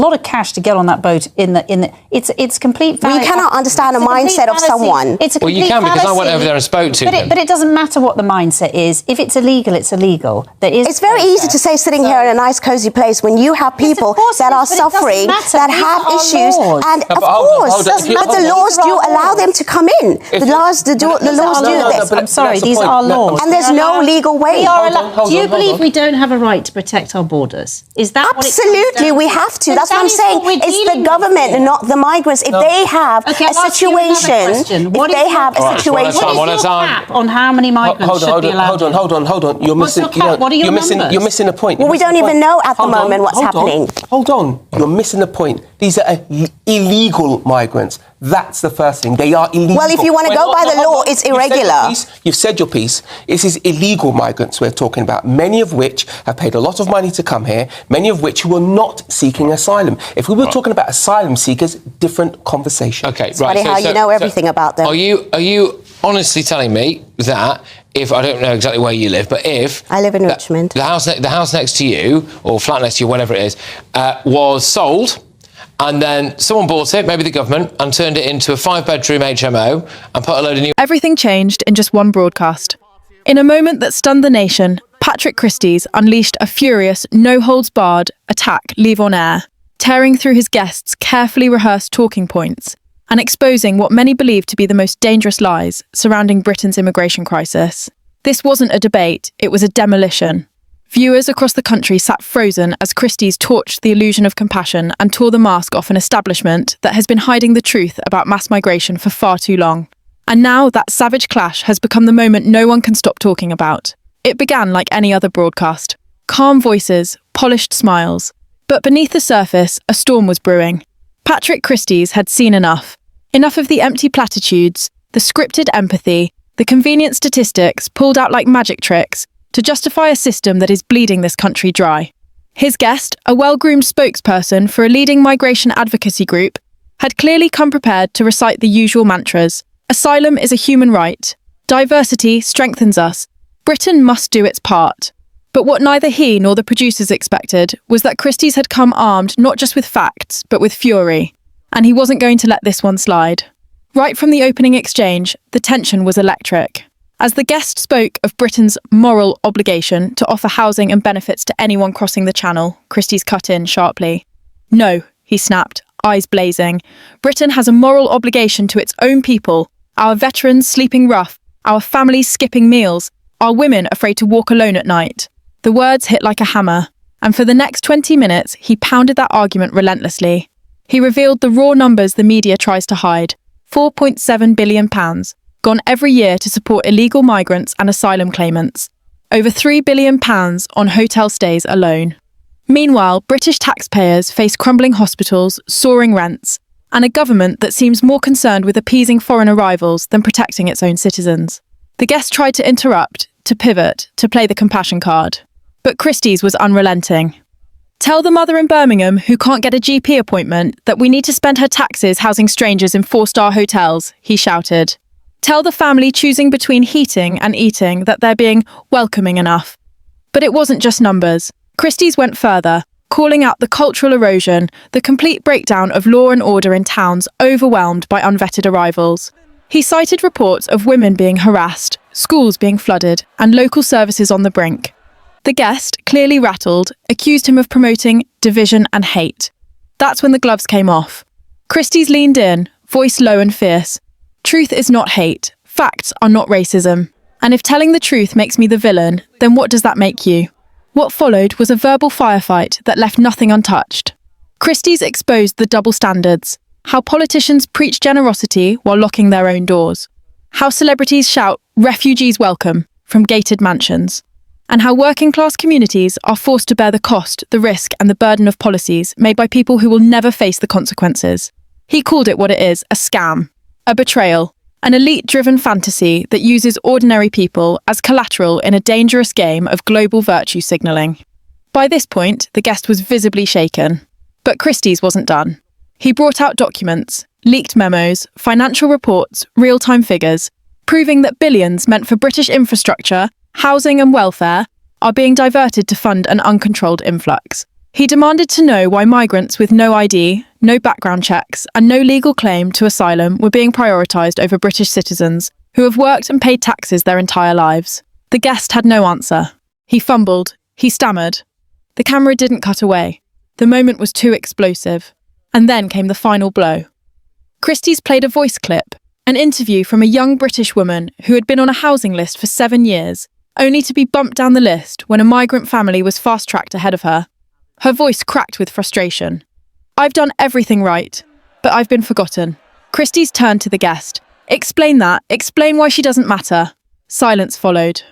a lot of cash to get on that boat it's complete fallacy. We cannot understand a mindset of someone. It's a complete you can, because I went fallacy. over there and spoke to them. But it doesn't matter what the mindset is. If it's illegal, it's illegal. It's very easy to say sitting here in a nice, cosy place when you have people that are suffering, that have issues, and of course, but the laws do allow them to come in. The laws do this. I'm sorry, these are laws. And there's no legal way. Do you believe we don't have a right to protect our borders? Is that absolutely we have to? That's what I'm saying. It's the government and not the migrants. If they have a situation, what is your cap on how many migrants should be allowed? Hold on. You're missing. You're missing a point. Well, we don't even know at the moment what's happening. Hold on. You're missing the point. These are illegal migrants. That's the first thing. They are illegal. Well, if you want to go by the law, it's irregular. You've said your piece. This is illegal migrants we're talking about, many of which have paid a lot of money to come here, many of which who are not seeking asylum. If we were talking about asylum seekers, different conversation. Okay, right. Funny how you know everything about them. Are you honestly telling me that if, I don't know exactly where you live, but if... I live in Richmond. The house next to you, or flat next to you, whatever it is, was sold... and then someone bought it, maybe the government, and turned it into a 5-bedroom HMO and put a load of new... Everything changed in just one broadcast. In a moment that stunned the nation, Patrick Christys unleashed a furious, no-holds-barred attack live on air, tearing through his guests' carefully rehearsed talking points and exposing what many believe to be the most dangerous lies surrounding Britain's immigration crisis. This wasn't a debate, it was a demolition. Viewers across the country sat frozen as Christys torched the illusion of compassion and tore the mask off an establishment that has been hiding the truth about mass migration for far too long. And now that savage clash has become the moment no one can stop talking about. It began like any other broadcast. Calm voices, polished smiles. But beneath the surface, a storm was brewing. Patrick Christys had seen enough. Enough of the empty platitudes, the scripted empathy, the convenient statistics pulled out like magic tricks, to justify a system that is bleeding this country dry. His guest, a well-groomed spokesperson for a leading migration advocacy group, had clearly come prepared to recite the usual mantras. Asylum is a human right. Diversity strengthens us. Britain must do its part. But what neither he nor the producers expected was that Christys had come armed not just with facts, but with fury. And he wasn't going to let this one slide. Right from the opening exchange, the tension was electric. As the guest spoke of Britain's moral obligation to offer housing and benefits to anyone crossing the Channel, Christys cut in sharply. No, he snapped, eyes blazing. Britain has a moral obligation to its own people, our veterans sleeping rough, our families skipping meals, our women afraid to walk alone at night. The words hit like a hammer, and for the next 20 minutes, he pounded that argument relentlessly. He revealed the raw numbers the media tries to hide. £4.7 billion. Gone every year to support illegal migrants and asylum claimants. Over £3 billion on hotel stays alone. Meanwhile, British taxpayers face crumbling hospitals, soaring rents, and a government that seems more concerned with appeasing foreign arrivals than protecting its own citizens. The guest tried to interrupt, to pivot, to play the compassion card. But Christys was unrelenting. Tell the mother in Birmingham who can't get a GP appointment that we need to spend her taxes housing strangers in 4-star hotels, he shouted. Tell the family choosing between heating and eating that they're being welcoming enough. But it wasn't just numbers. Christys went further, calling out the cultural erosion, the complete breakdown of law and order in towns overwhelmed by unvetted arrivals. He cited reports of women being harassed, schools being flooded, and local services on the brink. The guest, clearly rattled, accused him of promoting division and hate. That's when the gloves came off. Christys leaned in, voice low and fierce. Truth is not hate. Facts are not racism. And if telling the truth makes me the villain, then what does that make you? What followed was a verbal firefight that left nothing untouched. Christys exposed the double standards. How politicians preach generosity while locking their own doors. How celebrities shout, "Refugees welcome," from gated mansions. And how working-class communities are forced to bear the cost, the risk, and the burden of policies made by people who will never face the consequences. He called it what it is, a scam. A betrayal, an elite-driven fantasy that uses ordinary people as collateral in a dangerous game of global virtue signalling. By this point, the guest was visibly shaken. But Christys wasn't done. He brought out documents, leaked memos, financial reports, real-time figures, proving that billions meant for British infrastructure, housing and welfare are being diverted to fund an uncontrolled influx. He demanded to know why migrants with no ID, no background checks, and no legal claim to asylum were being prioritised over British citizens who have worked and paid taxes their entire lives. The guest had no answer. He fumbled. He stammered. The camera didn't cut away. The moment was too explosive. And then came the final blow. Christys played a voice clip, an interview from a young British woman who had been on a housing list for 7 years, only to be bumped down the list when a migrant family was fast-tracked ahead of her. Her voice cracked with frustration. "I've done everything right, but I've been forgotten." Christys turned to the guest. "Explain that. Explain why she doesn't matter." Silence followed.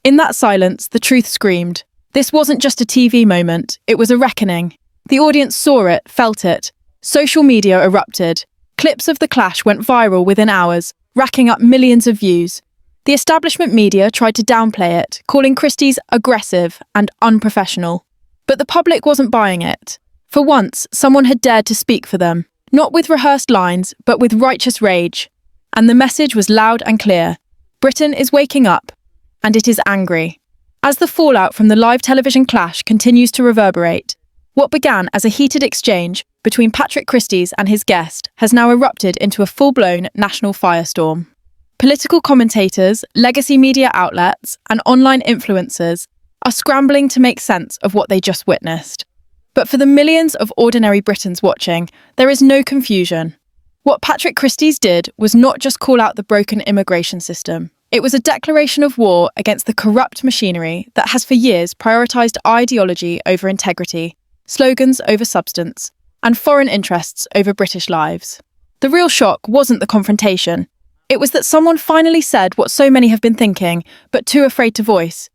In that silence, the truth screamed. This wasn't just a TV moment, it was a reckoning. The audience saw it, felt it. Social media erupted. Clips of the clash went viral within hours, racking up millions of views. The establishment media tried to downplay it, calling Christys aggressive and unprofessional. But the public wasn't buying it. For once, someone had dared to speak for them, not with rehearsed lines, but with righteous rage. And the message was loud and clear. Britain is waking up, and it is angry. As the fallout from the live television clash continues to reverberate, what began as a heated exchange between Patrick Christys and his guest has now erupted into a full-blown national firestorm. Political commentators, legacy media outlets, and online influencers are scrambling to make sense of what they just witnessed. But for the millions of ordinary Britons watching, there is no confusion. What Patrick Christys did was not just call out the broken immigration system. It was a declaration of war against the corrupt machinery that has for years prioritised ideology over integrity, slogans over substance, and foreign interests over British lives. The real shock wasn't the confrontation. It was that someone finally said what so many have been thinking, but too afraid to voice.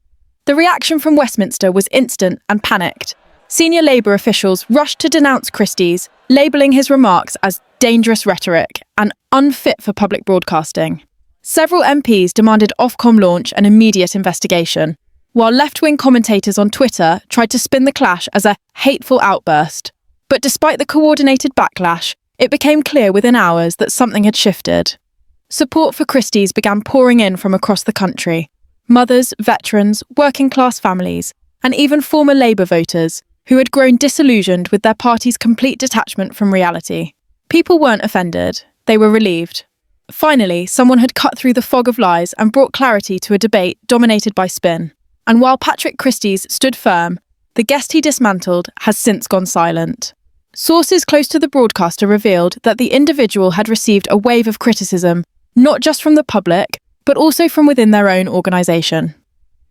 The reaction from Westminster was instant and panicked. Senior Labour officials rushed to denounce Christys, labelling his remarks as dangerous rhetoric and unfit for public broadcasting. Several MPs demanded Ofcom launch an immediate investigation, while left-wing commentators on Twitter tried to spin the clash as a hateful outburst. But despite the coordinated backlash, it became clear within hours that something had shifted. Support for Christys began pouring in from across the country. Mothers, veterans, working-class families, and even former Labour voters who had grown disillusioned with their party's complete detachment from reality. People weren't offended, they were relieved. Finally, someone had cut through the fog of lies and brought clarity to a debate dominated by spin. And while Patrick Christys stood firm, the guest he dismantled has since gone silent. Sources close to the broadcaster revealed that the individual had received a wave of criticism, not just from the public, but also from within their own organisation.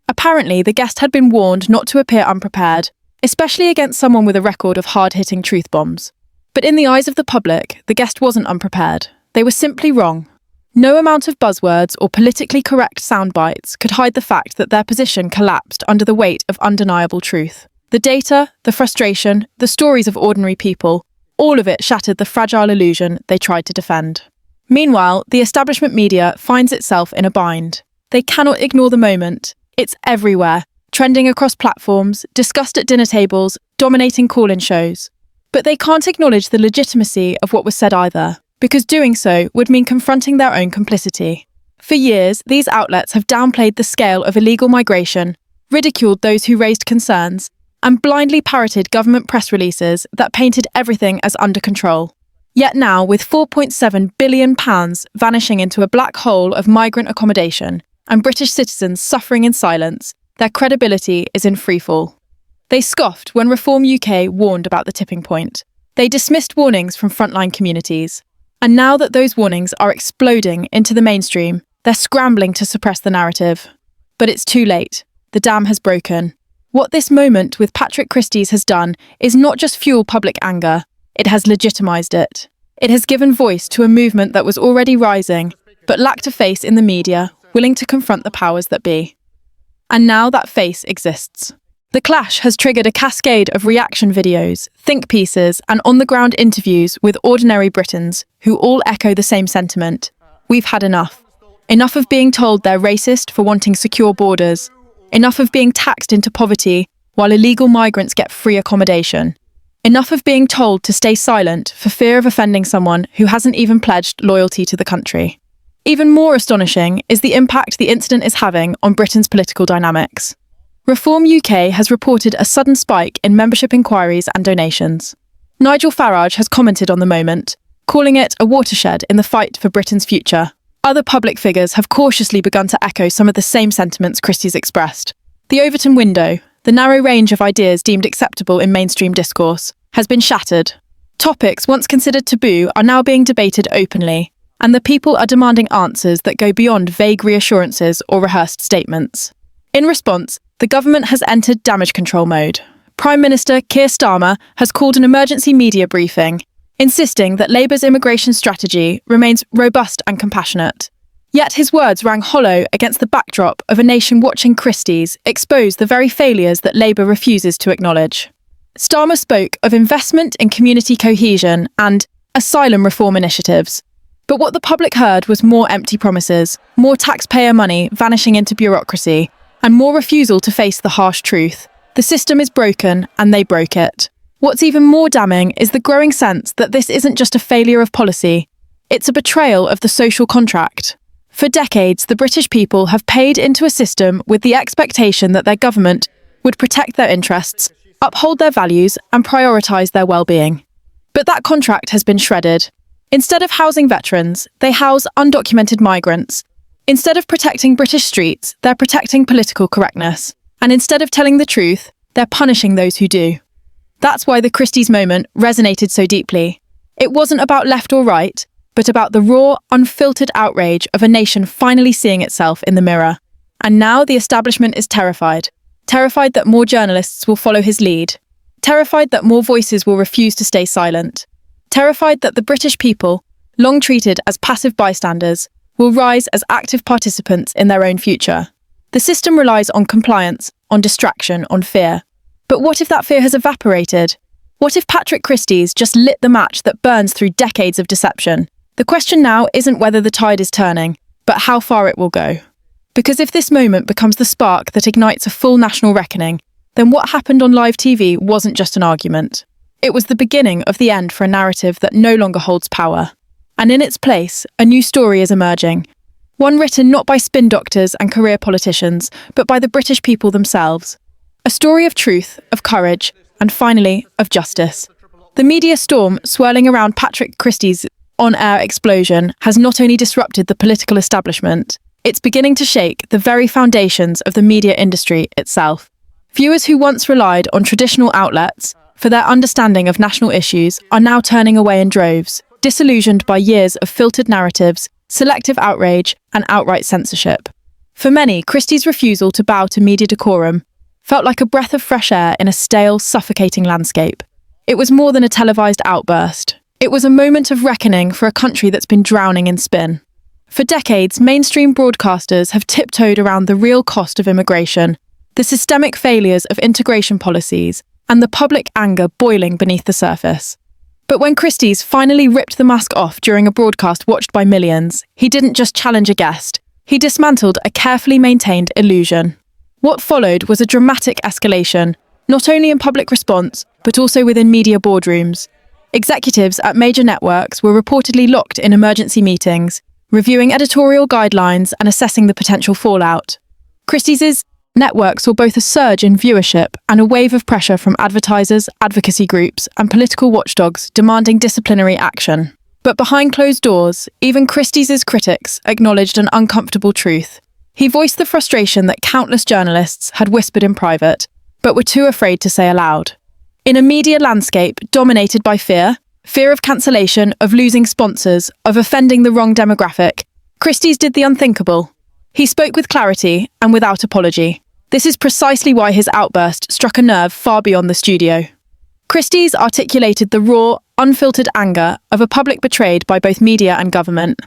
Apparently, the guest had been warned not to appear unprepared, especially against someone with a record of hard-hitting truth bombs. But in the eyes of the public, the guest wasn't unprepared. They were simply wrong. No amount of buzzwords or politically correct soundbites could hide the fact that their position collapsed under the weight of undeniable truth. The data, the frustration, the stories of ordinary people, all of it shattered the fragile illusion they tried to defend. Meanwhile, the establishment media finds itself in a bind. They cannot ignore the moment. It's everywhere, trending across platforms, discussed at dinner tables, dominating call-in shows. But they can't acknowledge the legitimacy of what was said either, because doing so would mean confronting their own complicity. For years, these outlets have downplayed the scale of illegal migration, ridiculed those who raised concerns, and blindly parroted government press releases that painted everything as under control. Yet now, with £4.7 billion vanishing into a black hole of migrant accommodation and British citizens suffering in silence, their credibility is in freefall. They scoffed when Reform UK warned about the tipping point. They dismissed warnings from frontline communities. And now that those warnings are exploding into the mainstream, they're scrambling to suppress the narrative. But it's too late. The dam has broken. What this moment with Patrick Christys has done is not just fuel public anger, it has legitimised it. It has given voice to a movement that was already rising, but lacked a face in the media, willing to confront the powers that be. And now that face exists. The clash has triggered a cascade of reaction videos, think pieces, and on-the-ground interviews with ordinary Britons who all echo the same sentiment. We've had enough. Enough of being told they're racist for wanting secure borders. Enough of being taxed into poverty while illegal migrants get free accommodation. Enough of being told to stay silent for fear of offending someone who hasn't even pledged loyalty to the country. Even more astonishing is the impact the incident is having on Britain's political dynamics. Reform UK has reported a sudden spike in membership inquiries and donations. Nigel Farage has commented on the moment, calling it a watershed in the fight for Britain's future. Other public figures have cautiously begun to echo some of the same sentiments Christys expressed. The Overton window, the narrow range of ideas deemed acceptable in mainstream discourse, has been shattered. Topics once considered taboo are now being debated openly, and the people are demanding answers that go beyond vague reassurances or rehearsed statements. In response, the government has entered damage control mode. Prime Minister Keir Starmer has called an emergency media briefing, insisting that Labour's immigration strategy remains robust and compassionate. Yet his words rang hollow against the backdrop of a nation watching Christys expose the very failures that Labour refuses to acknowledge. Starmer spoke of investment in community cohesion and asylum reform initiatives. But what the public heard was more empty promises, more taxpayer money vanishing into bureaucracy, and more refusal to face the harsh truth. The system is broken, and they broke it. What's even more damning is the growing sense that this isn't just a failure of policy, it's a betrayal of the social contract. For decades, the British people have paid into a system with the expectation that their government would protect their interests, uphold their values, and prioritise their well-being. But that contract has been shredded. Instead of housing veterans, they house undocumented migrants. Instead of protecting British streets, they're protecting political correctness. And instead of telling the truth, they're punishing those who do. That's why the Christys moment resonated so deeply. It wasn't about left or right, but about the raw, unfiltered outrage of a nation finally seeing itself in the mirror. And now the establishment is terrified. Terrified that more journalists will follow his lead. Terrified that more voices will refuse to stay silent. Terrified that the British people, long treated as passive bystanders, will rise as active participants in their own future. The system relies on compliance, on distraction, on fear. But what if that fear has evaporated? What if Patrick Christys just lit the match that burns through decades of deception? The question now isn't whether the tide is turning, but how far it will go. Because if this moment becomes the spark that ignites a full national reckoning, then what happened on live TV wasn't just an argument. It was the beginning of the end for a narrative that no longer holds power. And in its place, a new story is emerging. One written not by spin doctors and career politicians, but by the British people themselves. A story of truth, of courage, and finally, of justice. The media storm swirling around Patrick Christys' on-air explosion has not only disrupted the political establishment, it's beginning to shake the very foundations of the media industry itself. Viewers who once relied on traditional outlets for their understanding of national issues are now turning away in droves, disillusioned by years of filtered narratives, selective outrage, and outright censorship. For many, Christys' refusal to bow to media decorum felt like a breath of fresh air in a stale, suffocating landscape. It was more than a televised outburst. It was a moment of reckoning for a country that's been drowning in spin. For decades, mainstream broadcasters have tiptoed around the real cost of immigration, the systemic failures of integration policies, and the public anger boiling beneath the surface. But when Christys finally ripped the mask off during a broadcast watched by millions, he didn't just challenge a guest, he dismantled a carefully maintained illusion. What followed was a dramatic escalation, not only in public response, but also within media boardrooms. Executives at major networks were reportedly locked in emergency meetings, reviewing editorial guidelines and assessing the potential fallout. Christys' network saw both a surge in viewership and a wave of pressure from advertisers, advocacy groups, and political watchdogs demanding disciplinary action. But behind closed doors, even Christys' critics acknowledged an uncomfortable truth. He voiced the frustration that countless journalists had whispered in private, but were too afraid to say aloud. In a media landscape dominated by fear of cancellation, of losing sponsors, of offending the wrong demographic, Christys did the unthinkable. He spoke with clarity and without apology. This is precisely why his outburst struck a nerve far beyond the studio. Christys articulated the raw, unfiltered anger of a public betrayed by both media and government.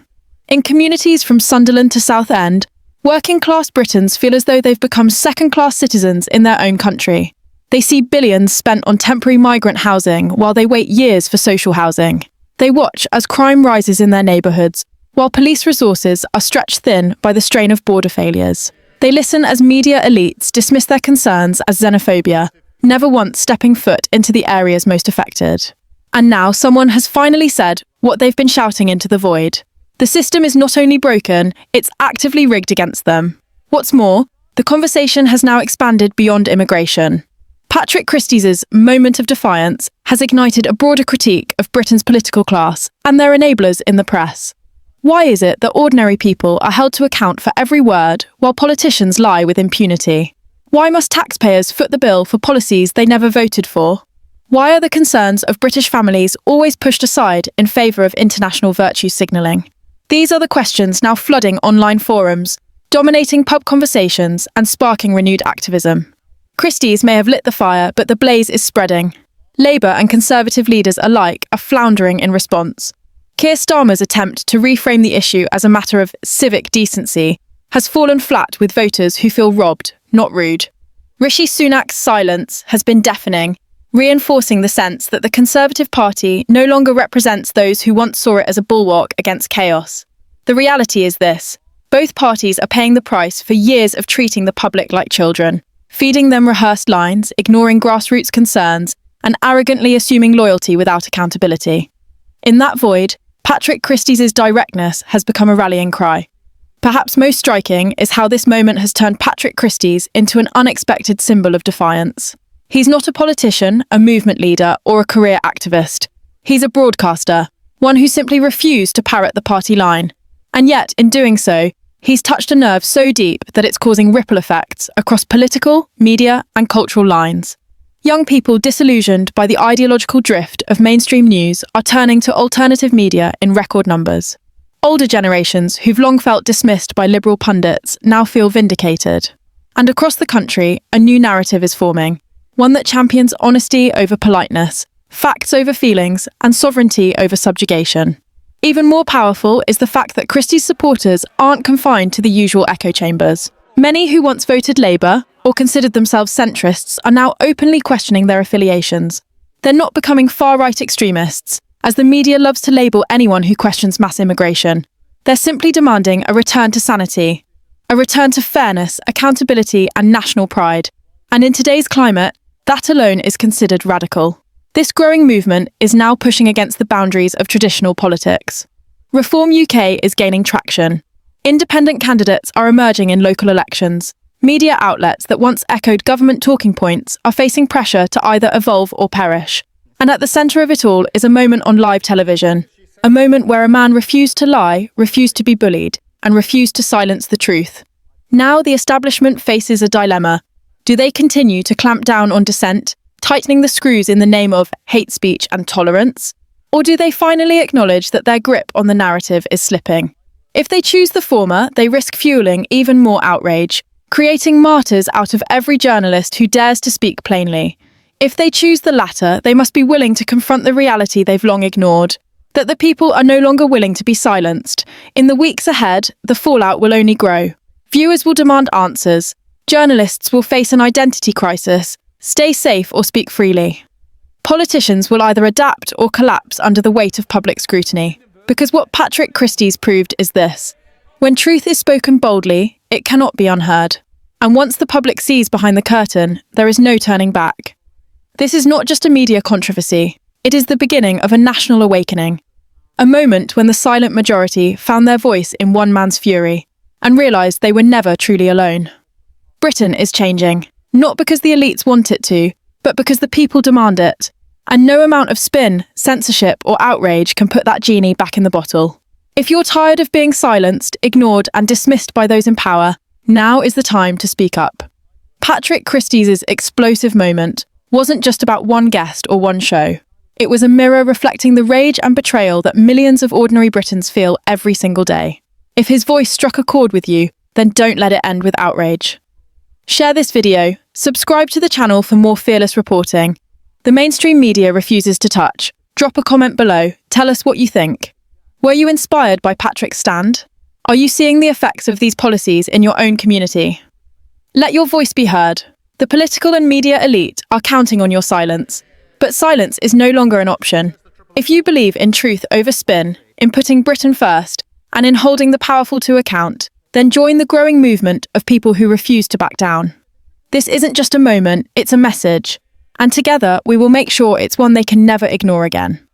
In communities from Sunderland to Southend, working-class Britons feel as though they've become second-class citizens in their own country. They see billions spent on temporary migrant housing while they wait years for social housing. They watch as crime rises in their neighbourhoods, while police resources are stretched thin by the strain of border failures. They listen as media elites dismiss their concerns as xenophobia, never once stepping foot into the areas most affected. And now someone has finally said what they've been shouting into the void. The system is not only broken, it's actively rigged against them. What's more, the conversation has now expanded beyond immigration. Patrick Christys' moment of defiance has ignited a broader critique of Britain's political class and their enablers in the press. Why is it that ordinary people are held to account for every word while politicians lie with impunity? Why must taxpayers foot the bill for policies they never voted for? Why are the concerns of British families always pushed aside in favour of international virtue signalling? These are the questions now flooding online forums, dominating pub conversations and sparking renewed activism. Christys may have lit the fire, but the blaze is spreading. Labour and Conservative leaders alike are floundering in response. Keir Starmer's attempt to reframe the issue as a matter of civic decency has fallen flat with voters who feel robbed, not rude. Rishi Sunak's silence has been deafening, reinforcing the sense that the Conservative Party no longer represents those who once saw it as a bulwark against chaos. The reality is this: both parties are paying the price for years of treating the public like children, feeding them rehearsed lines, ignoring grassroots concerns, and arrogantly assuming loyalty without accountability. In that void, Patrick Christys' directness has become a rallying cry. Perhaps most striking is how this moment has turned Patrick Christys into an unexpected symbol of defiance. He's not a politician, a movement leader, or a career activist. He's a broadcaster, one who simply refused to parrot the party line. And yet, in doing so, he's touched a nerve so deep that it's causing ripple effects across political, media, and cultural lines. Young people disillusioned by the ideological drift of mainstream news are turning to alternative media in record numbers. Older generations who've long felt dismissed by liberal pundits now feel vindicated. And across the country, a new narrative is forming, one that champions honesty over politeness, facts over feelings, and sovereignty over subjugation. Even more powerful is the fact that Christys' supporters aren't confined to the usual echo chambers. Many who once voted Labour or considered themselves centrists are now openly questioning their affiliations. They're not becoming far-right extremists, as the media loves to label anyone who questions mass immigration. They're simply demanding a return to sanity, a return to fairness, accountability, and national pride. And in today's climate, that alone is considered radical. This growing movement is now pushing against the boundaries of traditional politics. Reform UK is gaining traction. Independent candidates are emerging in local elections. Media outlets that once echoed government talking points are facing pressure to either evolve or perish. And at the centre of it all is a moment on live television. A moment where a man refused to lie, refused to be bullied, and refused to silence the truth. Now the establishment faces a dilemma. Do they continue to clamp down on dissent, tightening the screws in the name of hate speech and tolerance? Or do they finally acknowledge that their grip on the narrative is slipping? If they choose the former, they risk fueling even more outrage, creating martyrs out of every journalist who dares to speak plainly. If they choose the latter, they must be willing to confront the reality they've long ignored, that the people are no longer willing to be silenced. In the weeks ahead, the fallout will only grow. Viewers will demand answers. Journalists will face an identity crisis, stay safe or speak freely. Politicians will either adapt or collapse under the weight of public scrutiny. Because what Patrick Christys proved is this: when truth is spoken boldly, it cannot be unheard. And once the public sees behind the curtain, there is no turning back. This is not just a media controversy. It is the beginning of a national awakening. A moment when the silent majority found their voice in one man's fury and realised they were never truly alone. Britain is changing, not because the elites want it to, but because the people demand it. And no amount of spin, censorship, or outrage can put that genie back in the bottle. If you're tired of being silenced, ignored, and dismissed by those in power, now is the time to speak up. Patrick Christys' explosive moment wasn't just about one guest or one show. It was a mirror reflecting the rage and betrayal that millions of ordinary Britons feel every single day. If his voice struck a chord with you, then don't let it end with outrage. Share this video, subscribe to the channel for more fearless reporting. The mainstream media refuses to touch. Drop a comment below, tell us what you think. Were you inspired by Patrick's stand? Are you seeing the effects of these policies in your own community? Let your voice be heard. The political and media elite are counting on your silence. But silence is no longer an option. If you believe in truth over spin, in putting Britain first, and in holding the powerful to account, then join the growing movement of people who refuse to back down. This isn't just a moment, it's a message. And together, we will make sure it's one they can never ignore again.